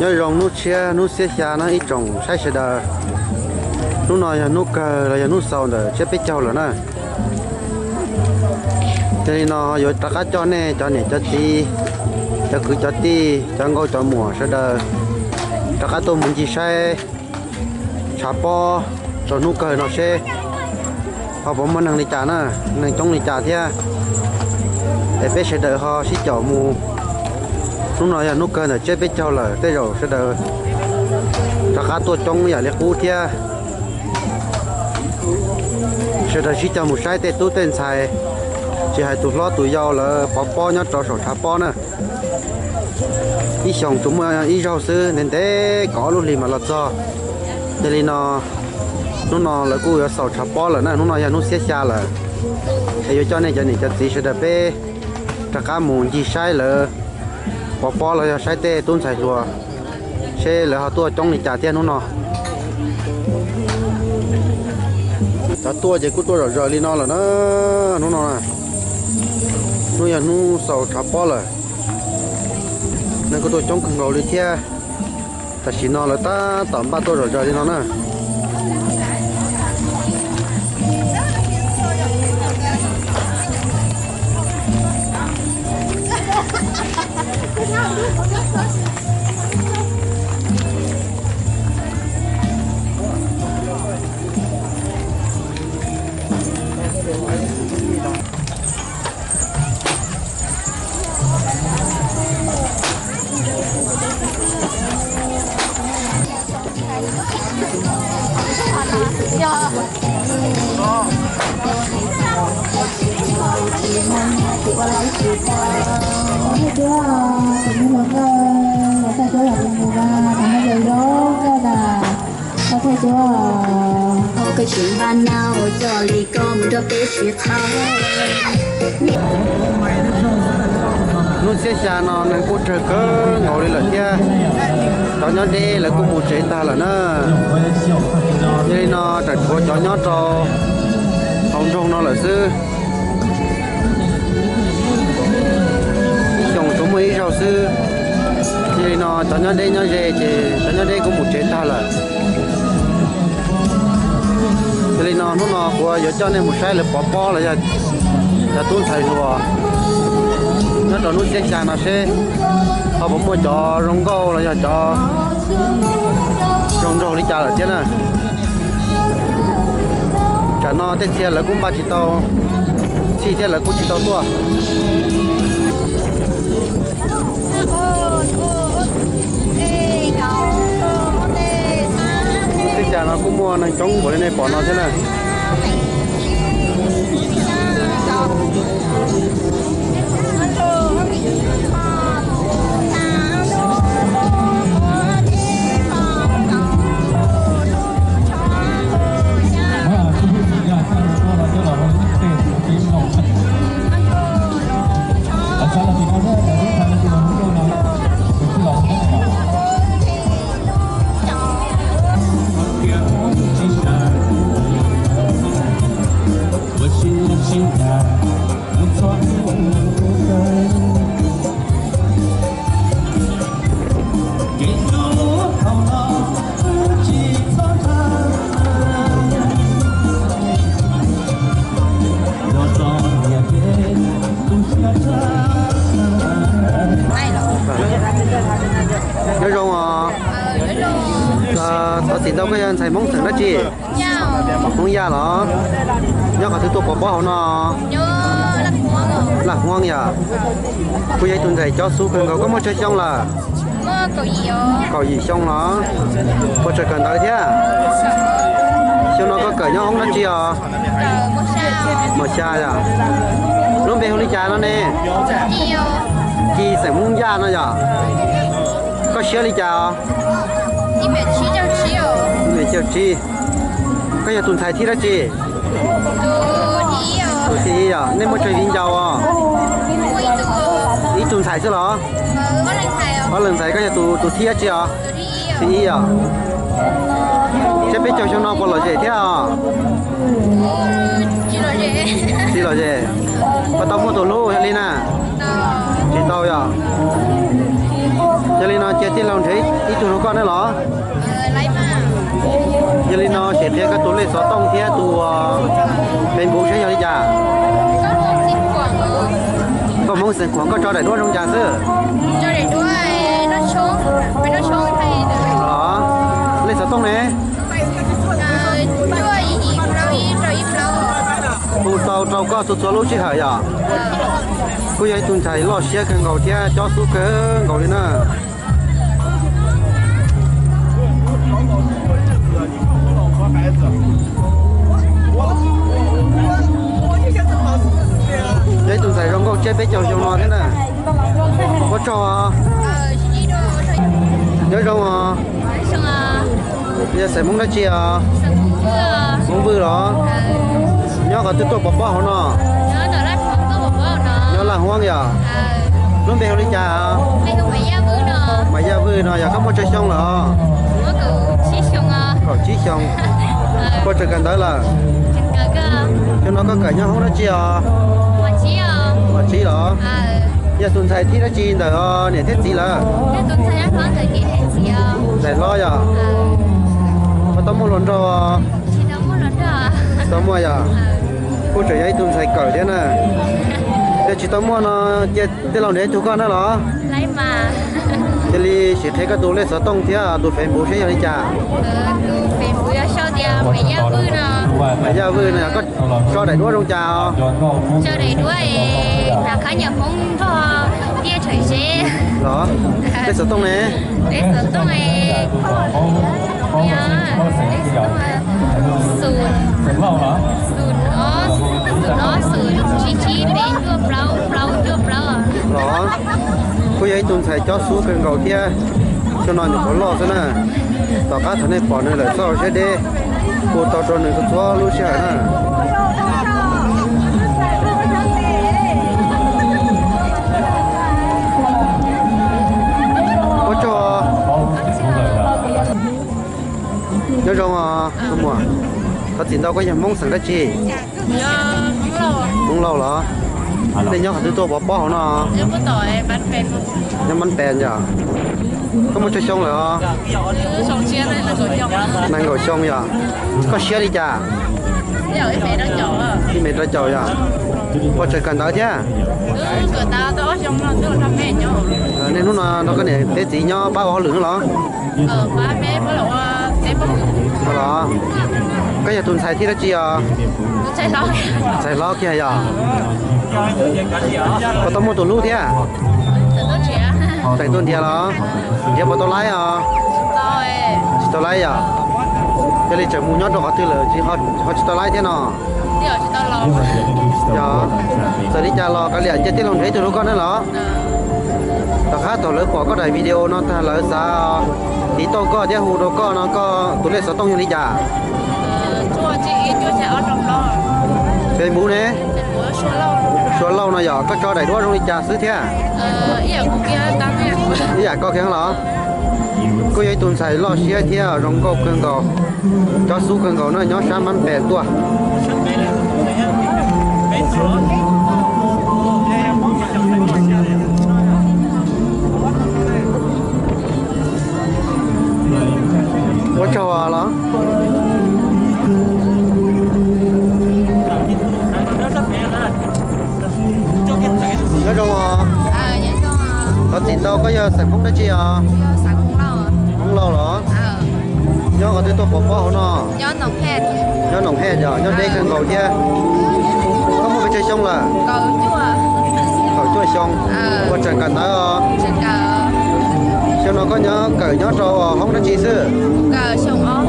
nhớ rồng nút xe xa nó ít trồng sai sẽ đờ nút nào là nút cờ là nút sau đờ chết biết châu rồi nè cho nên nó rồi tất cả cho nè cho ti cho cứ cho ti cho ngô cho mùa sẽ đờ tất cả tôi muốn chỉ sai chả po cho nút cờ nó sẽ họ bấm mình năng đi trả nè năng trong đi trả thế để biết sẽ đợi họ xí chảo mù lúc nào là nút cờ là chết biết châu là tới rồi sẽ đợi tất cả tôi trong nhà lấy cú thế sẽ đợi xí chảo một sai tết tu tên xài chỉ hai tụi lo tụi giàu là po nhá trò sổ thả po nè ít xong chúng ít rau sư nên thế có luôn liền mà lọt cho cho nên nó là cô sầu thả po là nè nó là nó xé xa là thì cho nên cho tí sẽ đập bé tất cả muốn gì sai là po là sai tê tôn sai rùa sẽ là họ tua trong này trả tiền nó trả tua chỉ cứ tua rồi đi nó là nó nè nó là nó sầu thả po là nên có tua trong cần ngầu đi theo ta chỉ nó là ta tẩm ba tua rồi đi nó nè cái chuyện ban nào cho lý con cho bé chuyện thao nó sẽ xa nó nên cô trời cơ ngồi đi là kia cho nó đi là cô một chế ta là nó đây nó trời cô cho nó cho không trong nó là sư chồng số mấy rau sư thì nó cho nó đi nó về thì cho nó đi có một chế ta là thì nó của giờ cho nên một sai là bỏ là giờ tuôn thầy rồi nó cho nó chết xa nó sẽ họ bấm mua cho rong câu là giờ cho rong đi trả là chết nè trả nó tết xe là cũng ba chỉ tàu chi xe là cũng chỉ tàu tua tết xe nó cũng mua năng chống của này bỏ nó thế này nhớ rong tao xin đâu cái thầy mong thằng đó chị mong già nó nhớ cả thứ tôi bỏ nó lạc ngoan nhở bây giờ tuần thầy cho số cần có một chơi xong là cầu gì xong nó có chơi cần tới thế xong nó có cởi nhau không đó chị một chai à lúc về không đi chai nó nè chị sẽ muốn già nó nhở có xíu đi chào đi chào chị có nhà tuần thầy thi đó chị tuần thi à nên mới chơi viên giàu à ý tuần thầy chứ đó có lần thầy có nhà tuần thi á chị à thi à chắc biết cho nó có lời gì thế à chị lời gì bắt tao mua tổ lô hay lên à chị tao à giờ lên nó chơi tí lòng thấy ít tụi nó con đấy lỏ lấy mà giờ lên nó sẽ theo các tụi lên sáu tông theo tụi bên bố sẽ giờ đi chả có một xin quảng có mong sinh quảng có cho đại đua trong chả sư cho để đuôi nó xuống với nó xuống thay đó lên sáu tông này đuôi gì rồi lâu cô tàu có số lúa chỉ hở à cô ấy tuần chạy lo xe cần cầu theo cho số cái cầu đi nè đấy tuần chạy rong câu chơi bé chồng chồng nó thế nè có cho nhớ rong à giờ sẽ muốn nói chi à muốn vui đó nhớ có tiếp tục bỏ bỏ nó nhớ là hoang giờ lúc bé đi cha mày ra vui nó giờ có một chơi xong rồi có chí xong có chơi gần đó là cho nó có cả nhau không nó chi à mà chi đó giờ tuần thầy thi nó chi rồi nè thiết gì là để lo giờ mà tao mua lần rồi tao mua giờ cô trời ấy tuần thầy cởi thế nè giờ chỉ tao mua nó giờ để lòng để chú con đó đó lấy mà giờ đi sẽ thấy cái đồ lên sở tông thế à đồ phải bố sẽ đi trả phải bố cho tiền phải gia vư nè phải ra vui nè có cho đầy đũa trong trà cho đầy đuôi là khá nhiều không cho tia chảy xe đó cái sở tông này để sở tông này sùn chi bên đưa plau đó cô ấy tuần thầy cho xuống cần cầu kia cho nó những có lo thế nè tao cá thằng này bỏ nơi lại sau sẽ đi cô tao cho nên có cho luôn sẽ nè có cho nhớ rồi à không à có tiền đâu có nhà mong sẵn cái gì mong lâu lắm để nhớ hạt tôi bỏ nó nhưng có tội bán bèn nhưng bánh bèn giờ có một chơi xong rồi xong chia này là rồi chồng nàng ngồi xong giờ có xe đi chả giờ cái mẹ đang chồng à đi mệt ra chầu giờ có chơi cần đó chứ người ta đó trong nó tức là thăm mẹ nhau nên nó có này thế gì nhau ba bỏ lửng đó ba mẹ mới là thế bố đó cái nhà tuần xài thì nó chi à xài lo kia giờ có tao mua tuần lú thế à xài tuần thế đó giờ bỏ tao lái à tao lái à cái này chẳng mua nhót đâu họ tư lợi chỉ họ chỉ tao lái thế nào giờ giờ đi cha lo cái liền chơi tiếp lòng thấy tụi nó con nữa đó tao khác tao lỡ bỏ có đại video nó ta lỡ sao thì tao có thế hù đâu có nó có tụi này sao tông như đi chả cái mũ này số lâu nó giờ có cho đầy đũa trong đi trà sứ thế à? Ý là có khéo lắm. Cô ấy tuần xài lo xe thế à, rong câu cơn gò, cho số cơn gò nó nhớ sáng bắn bèn tua. Có cho lắm. Nhớ đâu à? Nhớ đâu à? Có tiền đâu có giờ sản phẩm đó chi à? Sản cũng lâu à? Không lâu đó. Nhớ có tôi bỏ bỏ nó. Nhớ nồng hết. Nhớ nồng hết giờ, nhớ đây cần cầu chứ. Có một cái chơi xong là. Cầu chua. Cầu chua xong. Có chẳng cần đó. Chẳng cần. Xem nó có nhớ cởi nhớ trâu không đó chi sư. Cờ xong ó.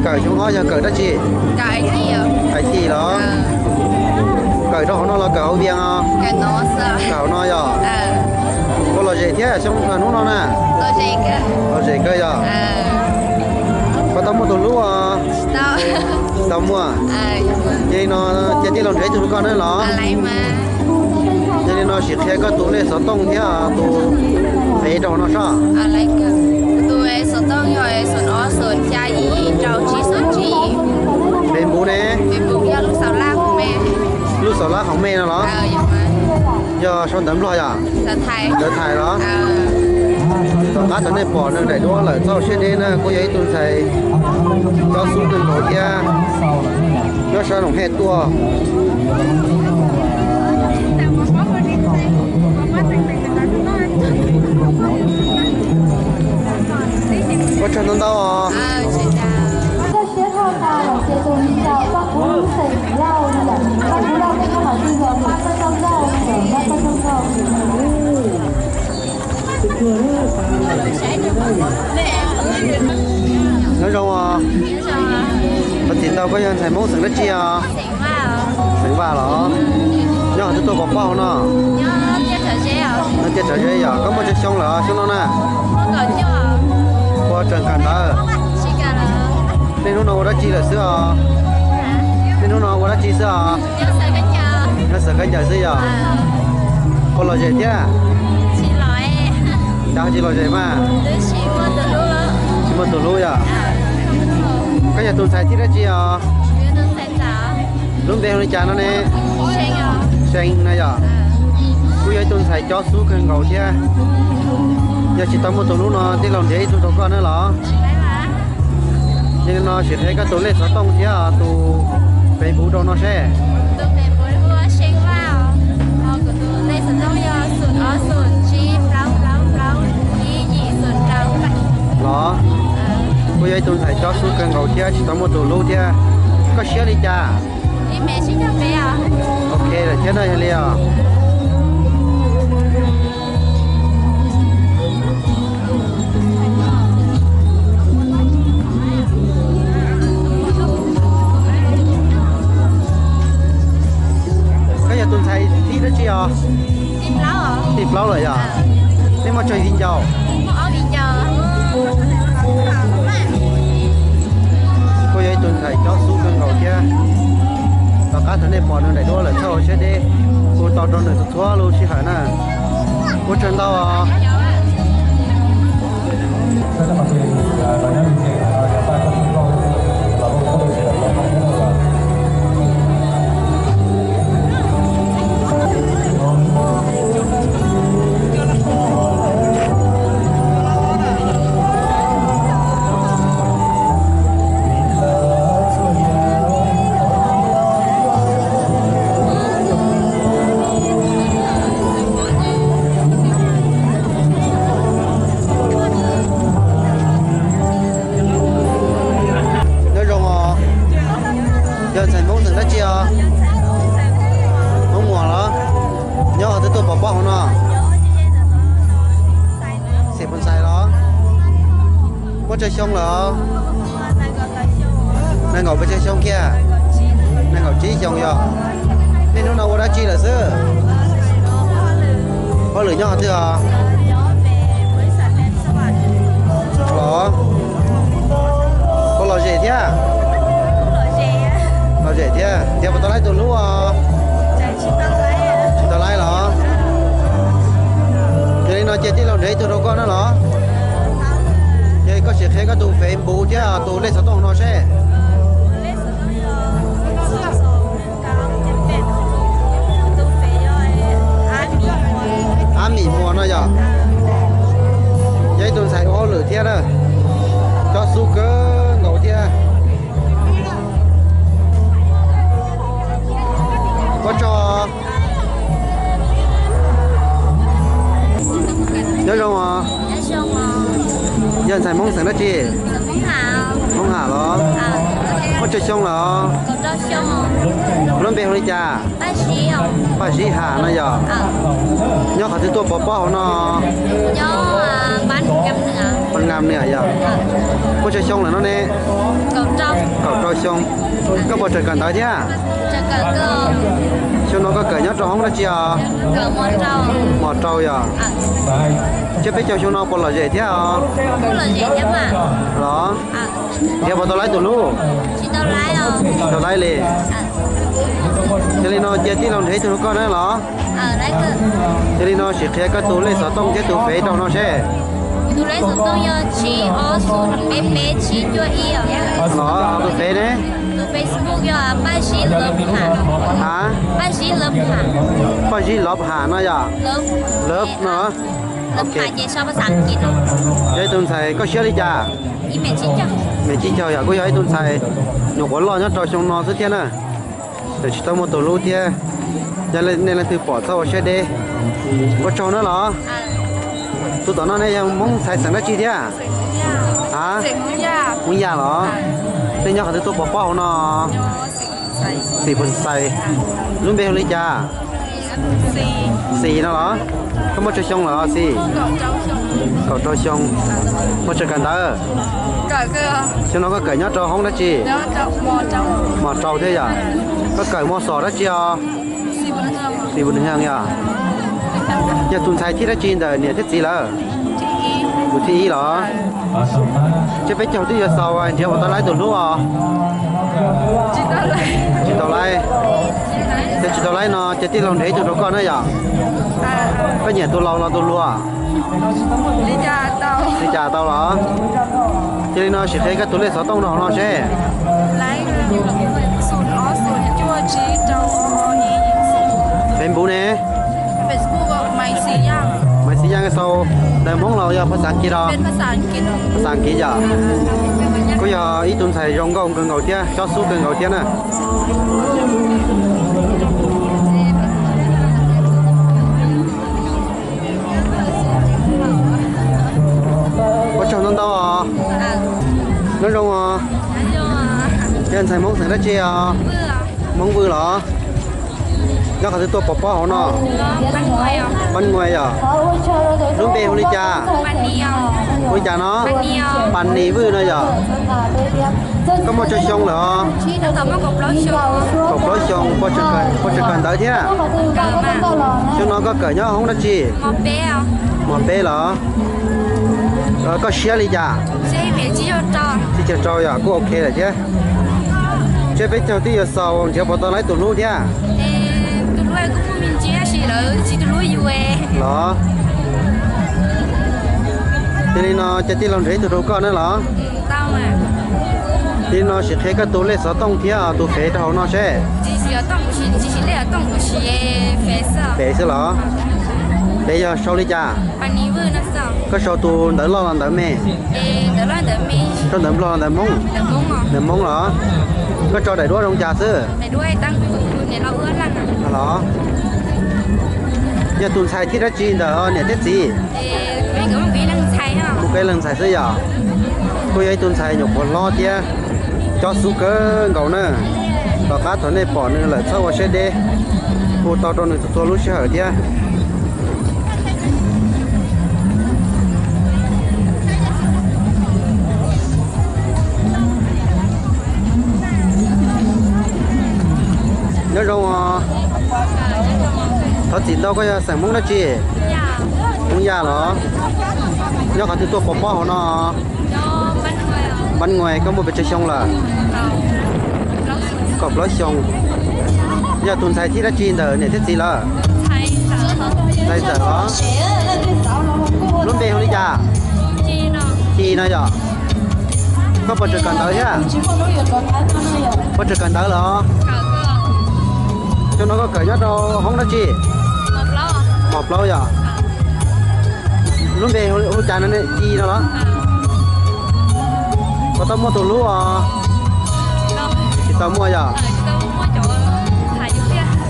Cởi chúng ó giờ cởi đó chi. Cởi gì à? Cái gì đó. Cởi đó nó là cởi hậu viên à. Cởi nó sao? Cởi nó giờ. Có là gì thế xong là nó nè. Lo gì cơ? Lo gì cơ giờ. Có tao mua tụi lúa à. Đâu? Tao mua à? Vậy nó chơi tí lòng thế tụi con đấy lắm. Lấy mà. Cho nên nó chỉ theo các tụi này sở tông thế à, tụi ấy đâu nó sao? Lấy cơ. Tụi sở tông rồi sở nó sở cha gì trâu chi sở chi. Bên bố nè. Bên bố giờ lúc sau la của mẹ. Lúc sau lá không mê nó đó. Vậy mà. Giờ sao tấm lo à? Sở thầy. Đỡ thải đó. tao cá tao này bỏ nên để đó là sau xe đến có giấy tuần thầy cho xuống từng nồi kia cho sao đồng hết tua có chân nó đâu à 在学校呢，有些东西叫抓不水绕那个，抓不绕那个好像叫八个绕绕的，八个绕绕nhớ rồi à có tiền đâu có nhân thầy mong sừng đất chi à sừng vào đó nhớ tôi bọc bao nó nó chết trở dễ à có một chiếc xong là xong nó nè qua trận cản đó nên nó nào đã chi là xưa nên nó nào đã chi xưa nó sợ cái nhà xưa à có lo gì chứ cháu chỉ lo gì mà chỉ một tổ lúa à cái nhà tôi xài thiết đấy chi à lúc đây hôm cha nó nè xanh này à bây giờ tôi xài cho số cần ngầu chứ giờ chỉ tao một tổ lúa nó thì lòng dễ tôi đâu có nữa lọ nhưng nó chỉ thấy cái tổ lệ sáu tông chứ à tụ phải bù đâu nó sẽ đó bây giờ tôi phải cho số cần ngầu chứ chỉ tao một tổ lúa chứ có xíu đi cha ok là chết đây hay liền cái nhà tôi thấy thịt đó chị à thịt lâu rồi à thế mà chơi thịt dầu cô ấy tuần thầy cho số cân ngầu kia và cá thằng này bỏ nó để đua là cho sẽ đi cô tao đó là thua luôn chứ hả nè cô chân tao à chơi xong rồi này ngồi bên chơi xong kia này ngồi trí xong rồi nên nó đâu đã chi là xưa có lửa nhỏ chưa à đó có lò gì thế lò gì thế giờ mà tao lấy từ lúc tao lấy nó cho nên nó chơi tí lòng đấy tôi đâu có nó nó có sự khác có tụ phê bù chứ tụ lên sáu tông nó sẽ mì mùa nó giờ giấy tôi xài ô lửa thiết đó cho su cơ ngầu thiết có cho nhớ không à dân xài mong sẵn đó chị mong hả đó có chơi xong là luôn bé đi cha ba sĩ hà nó giờ nhớ cả thứ tôi bỏ bỏ nó nhớ bằng ngàm nữa giờ có chơi xong là nó nè cậu trâu xong có bỏ trời cần tới chứ cho nó có cởi nhớ trâu không đó chị à mò trâu giờ chứ biết cho nó còn là gì thế à đó giờ bọn tao lấy tụi luôn tao lấy liền cho nên nó chơi tí lòng thấy tụi nó con đấy nó cho nên nó sẽ khai cái tụi lấy sáu tông chứ tụi phế đâu nó sẽ tụi lấy sáu tông giờ chỉ ở số bé bé chỉ cho y ở đó tụi phế đấy tụi Facebook giờ ba sĩ lớp hả ba sĩ lớp hả ba sĩ lớp hả nó giờ lớp nữa Lâm phải về so với sáng kỹ rồi. Vậy tuần sai có xíu đi cha. Ý mẹ chín cho. Mẹ chỉ cho ya có vậy tuần sai nhục quá lo nhá cho xong nó thứ thiên à. Để chỉ tao một tổ lúa thiên. Giờ lên nên là từ bỏ sau xe đi. Có cho nó lo. Tụi nó này mong sai sáng đó chi thế à? Hả? Muốn già lo. Thế nhau thì tôi bỏ bao nó. Xì phần xài. Luôn bên lấy cha. Xì nó lo. Có một chỗ xong là xì. Cậu cho xong. Một chỗ cần đỡ. Chứ nó có cởi nhát cho không đó chi. Mò trâu thế à? Có cởi mò sò đó chi à? Xì phần hương à? Giờ tuần sai thiết đó chi đời nè thiết gì là? Một thi đó. Chứ biết cháu tí giờ sau anh cháu tao lái tuần lúc à? Chị tao lái. Thế chị tao lái nó chỉ tí lòng để cho nó con nữa à? Cái nhà tôi lâu là tôi luôn à? Đi chả tao là. Cho nên nó sẽ thấy cái túi lên sáu tông đó nó sẽ. Bên bố nè. Mày xí giang cái sau. Đây món nào giờ phát sáng kia đó. Phát sáng kia giờ. Có giờ ý tuần thầy rong gông cần ngầu tia, cho số cần ngầu tia nè. Có chồng nó đâu à? Nó rong à? Nhân thầy món thầy đó chia à? Món vừa lọ. Nó có thể tôi bỏ họ nó. Bánh ngoài à? Đúng bê không đi cha. Ôi cha nó. Bánh nì vừa nữa giờ. Có một chỗ xong là cục lối xong có chỗ cần tới thế à? Chứ nó có cởi nhá không đó chi? Một bé là có xe đi cha. Chỉ cho trâu à? Cũng ok rồi chứ. Chứ biết cho tí giờ sau chứ bỏ tao lấy tụi nụ thế à? Đó. Thế nên nó chỉ làm thế tụi con nữa là. Thì nó sẽ thấy cái túi lên sáu tông kia à, túi phế cho nó sẽ. Phế sẽ là. Bây giờ sau đi cha. Có sau tụi đỡ lo làm đỡ mẹ. Cho đỡ lo làm đỡ mông. Đỡ mông là. Có cho đầy đuôi trong trà sư. Đầy đuôi tăng để lo bữa lắm. Đó. Giờ tuần sai thiết ra chi đó nè thiết gì? Một cái lần sai sữa giờ. Tôi ấy tuần sai nhục một lo tia. Cho số cơ ngầu nữa. Và cá thổi này bỏ nữa là sau sẽ đi. Cô tao cho nên tôi lúc sẽ ở tia. Nhớ rồi à? Thật chỉ đâu có sản món đó chị? Món da đó. Nhớ cả tôi bỏ bỏ nó. Bánh ngoài có một bịch xong là cọp lói xong. Giờ tuần sai thiết ra chi đời này thiết gì là? Đây giờ đó. Luôn bê không đi cha? Chi nó giờ? Có bao giờ cần tới chứ? Bao giờ cần tới là? Cho nó có cởi nhát đâu không đó chi? Một lâu giờ. Lúc về hôm cha nó chi nó đó. Có tao mua tủ lúa à? Thì tao mua giờ.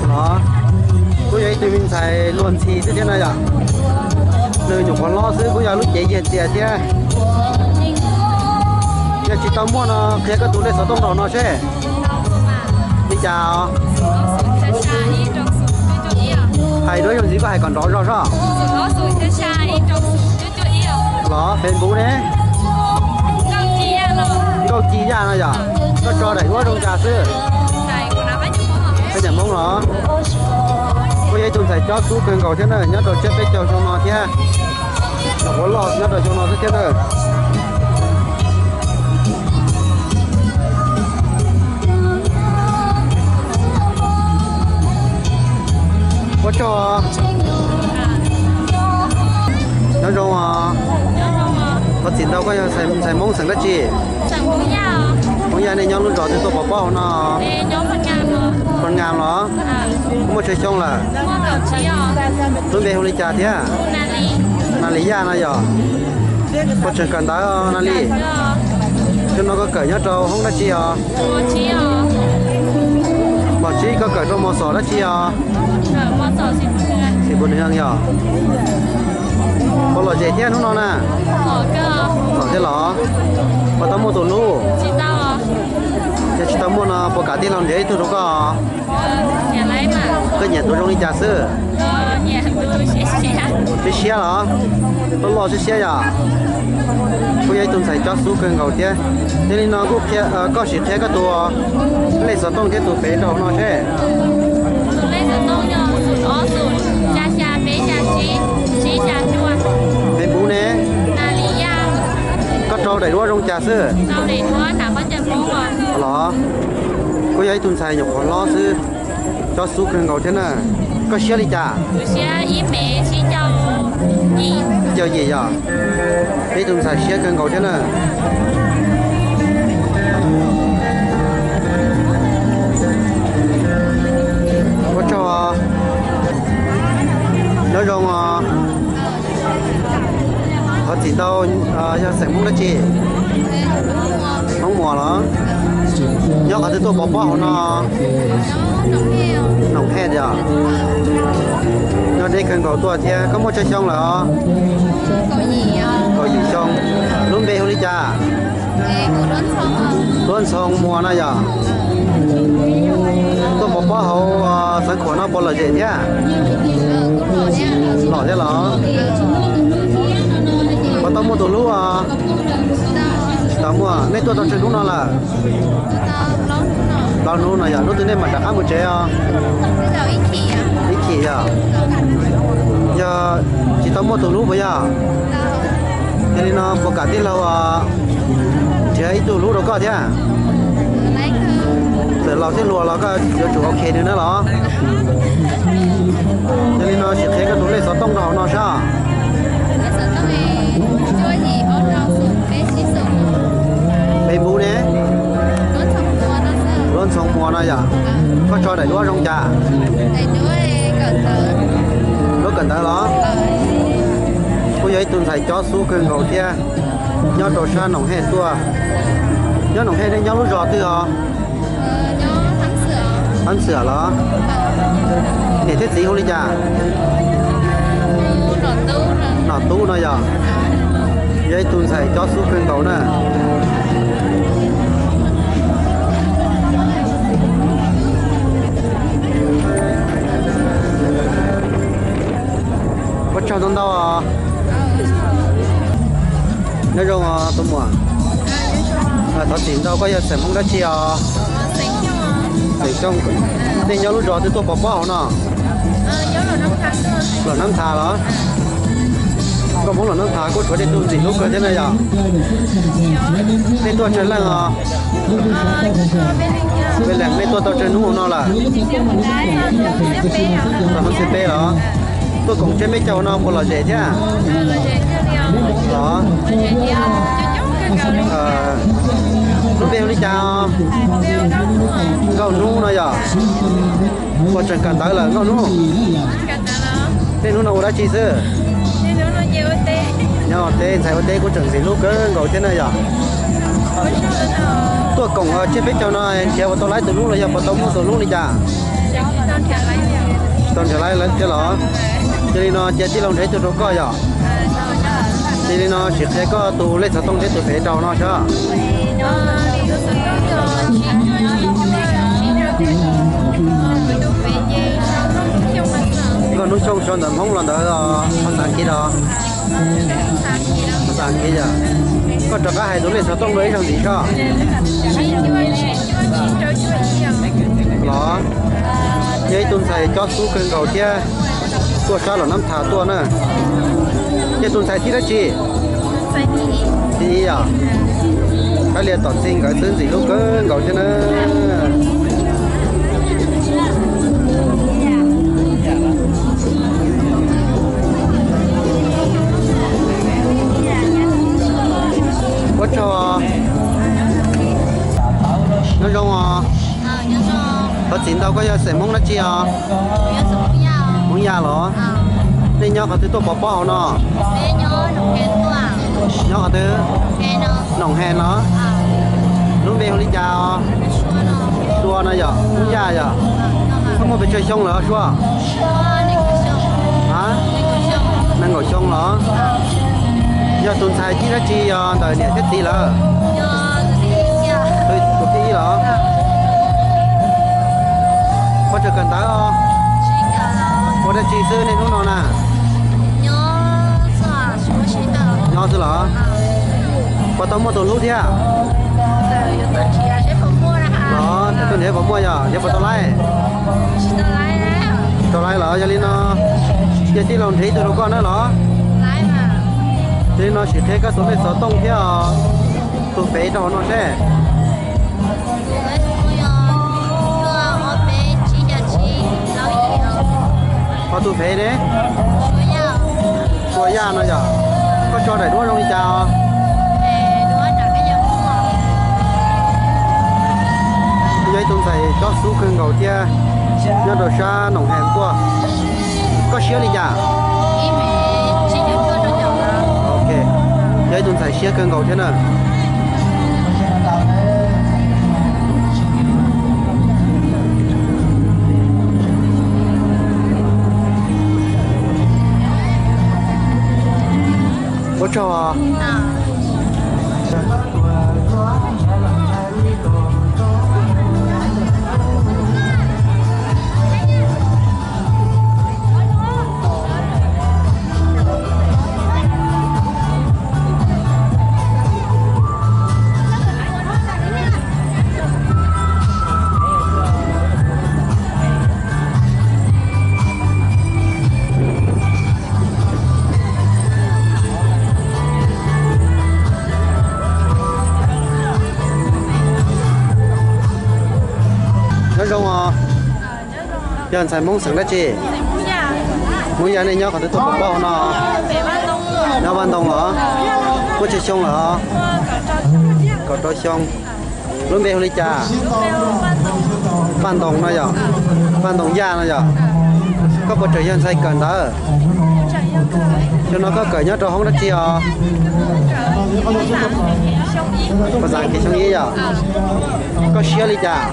Đó. Cô vậy tụi mình xài luôn xì thế này giờ. Nơi nhục còn lo xứ cô giờ lúc chạy về xe chứ. Giờ chỉ tao mua nó kia cái tủ để sáu tông đầu nó sẽ. Đi chào. Hai đứa làm gì có hai còn đó rõ rõ. Đó, phên bú đấy. Câu chi ra nó giờ. Có cho đẩy quá trong trà sư. Cái nhà mông đó. Cô ấy tuần thầy cho chú cần cầu thế này. Nhớ đồ chết với chầu trong nó thế. Nó có lọt nhớ đồ trong nó thế này. Có cho nhớ rồi mà có tiền đâu có xài mông sẵn đất chi mông da này nhau luôn rồi thì tôi bỏ bao nó con ngàm nó có một chơi xong là tôi về không đi trà thế à nà lý ya nà giờ có chuyện cần đó nà lý cho nó có cởi nhớ trâu không đã chi à Một chi à. bỏ chi có cởi trong mò sò đã chi à Một sổ xịt thì buồn hương nhở có loại gì thế nó nè Một cơ. ở thế lọ và tao mua tủ lu Chị tao à. thì chỉ tao mua nó bỏ cả tiền lòng đấy tôi đâu có Nhà lấy mà. cái nhà tôi trong đi trà sữa Nhà tôi sẽ cái xe đó tôi lo cái xe à bây giờ tôi phải cho số cân cầu thế thế nên nó cũng thế có sự thế cáiตัวlấy số tông thế tôi phải đâu nó thế lấy số tông nhau sụt ó sụt cha cha bé cha chí cha chua bên bố nè nà lý ya có trâu đầy đua trong trà sữa sau để thoa thả con chân bố mà đó có giấy tôi xài nhập khoản lo sư cho số cân cầu thế nè có xe đi chả tôi sẽ ý mẹ chỉ cho gì chờ gì vậy để tôi xài xe cân cầu thế nè có cho nói rằng họ chỉ đâu cho sản phẩm đó chị không mùa đó nhớ cả thứ tôi bỏ nó nồng he giờ nó đây cần cầu tua thế có một chơi xong là có gì xong luôn về không đi cha luôn xong mùa này giờ tôi bỏ hậu sản phẩm nó bỏ là gì thế lọ thế lọ có tao mua tủ lúa tao mua mấy tôi tao chơi lúc nào là bao lâu này giờ lúc từ đây mà đã một chế ít chỉ giờ chỉ tao mua tủ lúa bây giờ cho nên nó có cả tiền lâu chế tủ lúa đâu có thế để lâu thế lúa là có chủ ok nữa đó cho nên nó sẽ thấy cái tủ này số tông nào nó sao bên bố nè luôn sống mùa này à có cho đầy đua trong trà nó cần tới đó cô giấy tuần thầy cho số cân cầu kia nhớ đồ sa nồng hè tua nhớ nồng hè đấy nhớ lúc rõ tư hả ăn sữa đó để thiết gì không đi trà nọ tu này à giấy tuần thầy cho số cân cầu nè có cho tao đâu à nói chung là tôi mua tao tìm đâu có giờ sản phẩm đó chi à để trong tiền nhau lúc rồi thì tôi bỏ bỏ nó là năm thà đó có muốn là năm thà có chỗ để tôi gì lúc cái thế này à thế tôi chơi là bên làng bên tôi tao chơi nút nó là tao không xếp đó tôi cũng chơi mấy cháu nó một là dễ chứ đó lúc đeo đi chào gạo nú nó giờ có chuyện cần tới là gạo nú thế nú nào đã chi chứ nhau thế xài tê có chuyện gì lúc cơ gạo thế này giờ tôi cũng chơi mấy cháu nó chơi tôi lái từ lúc là giờ tôi mua từ lúc đi chả tôi trở lại lên cái đó cho nên nó chơi chỉ lòng thấy tôi đâu có giờ cho nên nó chỉ thấy có tụ lấy sao tông thế tôi phải trâu nó chứ còn nuôi trông cho tầm không là đỡ phát sản kia đó phát sản kia giờ còn cho các hai tụ lấy sao tông lấy trong gì cho đó giấy tuần thầy cho số cân cầu kia tua sao là năm thả tua nữa giấy tuần thầy thì đó chị thì à cái liền toàn sinh cái thứ gì lúc cân cầu cho nó có cho nó rong à có tiền đâu có giờ sẽ mong nó chi à muốn nhà rồi này nhau cả thứ tôi bỏ nó bé nhớ nồng hèn tua nhau cả thứ hèn nó nòng hèn nó lúc về hôm đi chào xua nó giờ cũng già giờ không có bị chơi xong nữa xua hả đang ngồi xong nữa giờ tuần sai chỉ đã chi đời này thích gì là tôi có cái gì đó có chờ cần tới không có đã chi sư này lúc nào nè nhớ sư là có tao mua đồ lúc thế à đó tôi thấyผมmua giờ giờ phải tao lại là giờ nó giờ chỉ làm thấy tụi con nữa nó thế nó chỉ thấy các số này số tông thế à tụi bé đó nó thế có tụi bé đấy tuổi già nó giờ có cho đầy đủ không đi chào bây giờ tôi phải cho số cân gạo kia nhớ đồ xa nồng hèn qua có xíu đi chả ok giờ tôi phải xíu cân gạo thế nào có cho giờ xài mông sừng đó chị muốn giờ này nhau còn tới tụi bao nó nhau ban đồng hả có chơi xong hả có chơi xong luôn về đi cha ban đồng nó giờ ban đồng da nó giờ có bộ trời dân xây cần đó cho nó có cởi nhớ cho không đó chi hả có dạng thì xong ý giờ có xía đi cha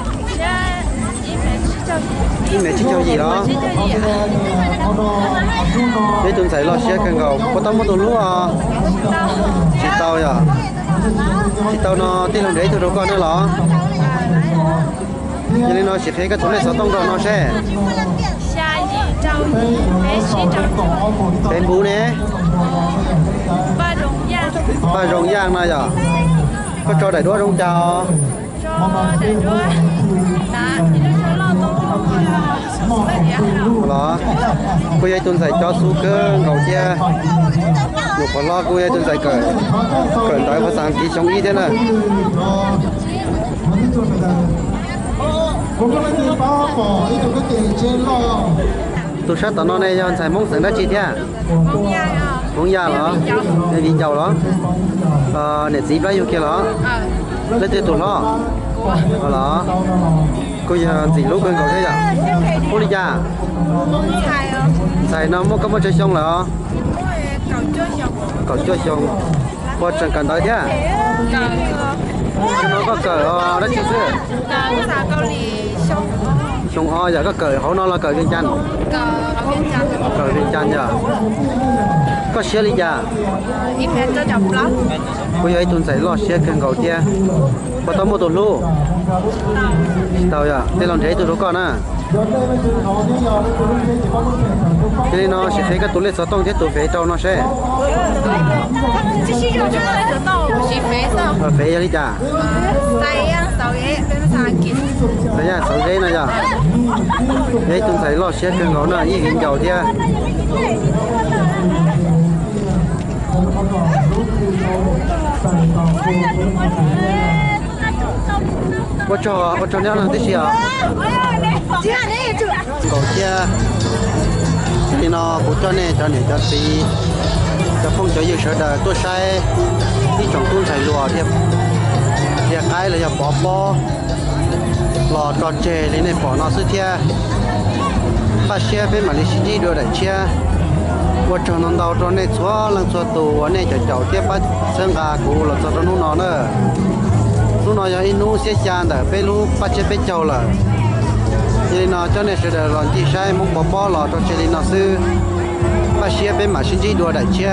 mẹ chỉ cho gì đó để tôi thấy lo xe cần cầu có tao một tuần lúa chị tao giờ chị tao nó tin làm đấy tôi đâu con nữa lo cho nên nó chỉ thấy cái thùng này sáu tông rồi nó sẽ bên bú nè ba rồng giang này giờ có cho đầy đũa rong chào đó cô ấy tuần sai cho số cơ ngầu chia một phần lo cô ấy tuần sai cởi tới vào sáng kỹ trong ý thế này tôi sát tao nó này cho sai mông sừng đã chi thế mông già đó để đi chầu đó để dí bao nhiêu kia đó lấy tiền tụi nó đó cô giờ gì lúc bên cầu thế à cô đi cha xài nó mua có mua chơi xong rồi cầu chơi xong qua trận cần tới thế nó có cờ đó chứ chứ xong ho giờ có cờ hổ nó là cờ viên chanh cờ viên chanh giờ có xe đi cha cô ấy tuần sai lo xe cần cầu thế có tao mua tuần luôn tao giờ thế làm thế tụi nó con à cho nên nó sẽ thấy cái tụi lên sáu tông thế tụi phế trâu nó sẽ phế ra đi chả đấy à sáu giấy này giờ đấy tụi thấy lo xe cần gấu này ý hình dầu thế có cho nhau là thế gì à cầu chia thì nó cũng cho này cho tí cho không cho nhiều sợ đời tôi sai đi trồng tôi sai lúa thì cái là bỏ lò tròn chè lên này bỏ nó xứ thia ba xe bên mà lấy xí đưa để chia 我只能到这那错能错多，我那就找天把生下苦了，做着弄闹呢。弄闹要一弄些香的，被路把这被焦了。这呢，这那是的，让地晒蒙宝宝了，到这里那是把些被马上几多的切。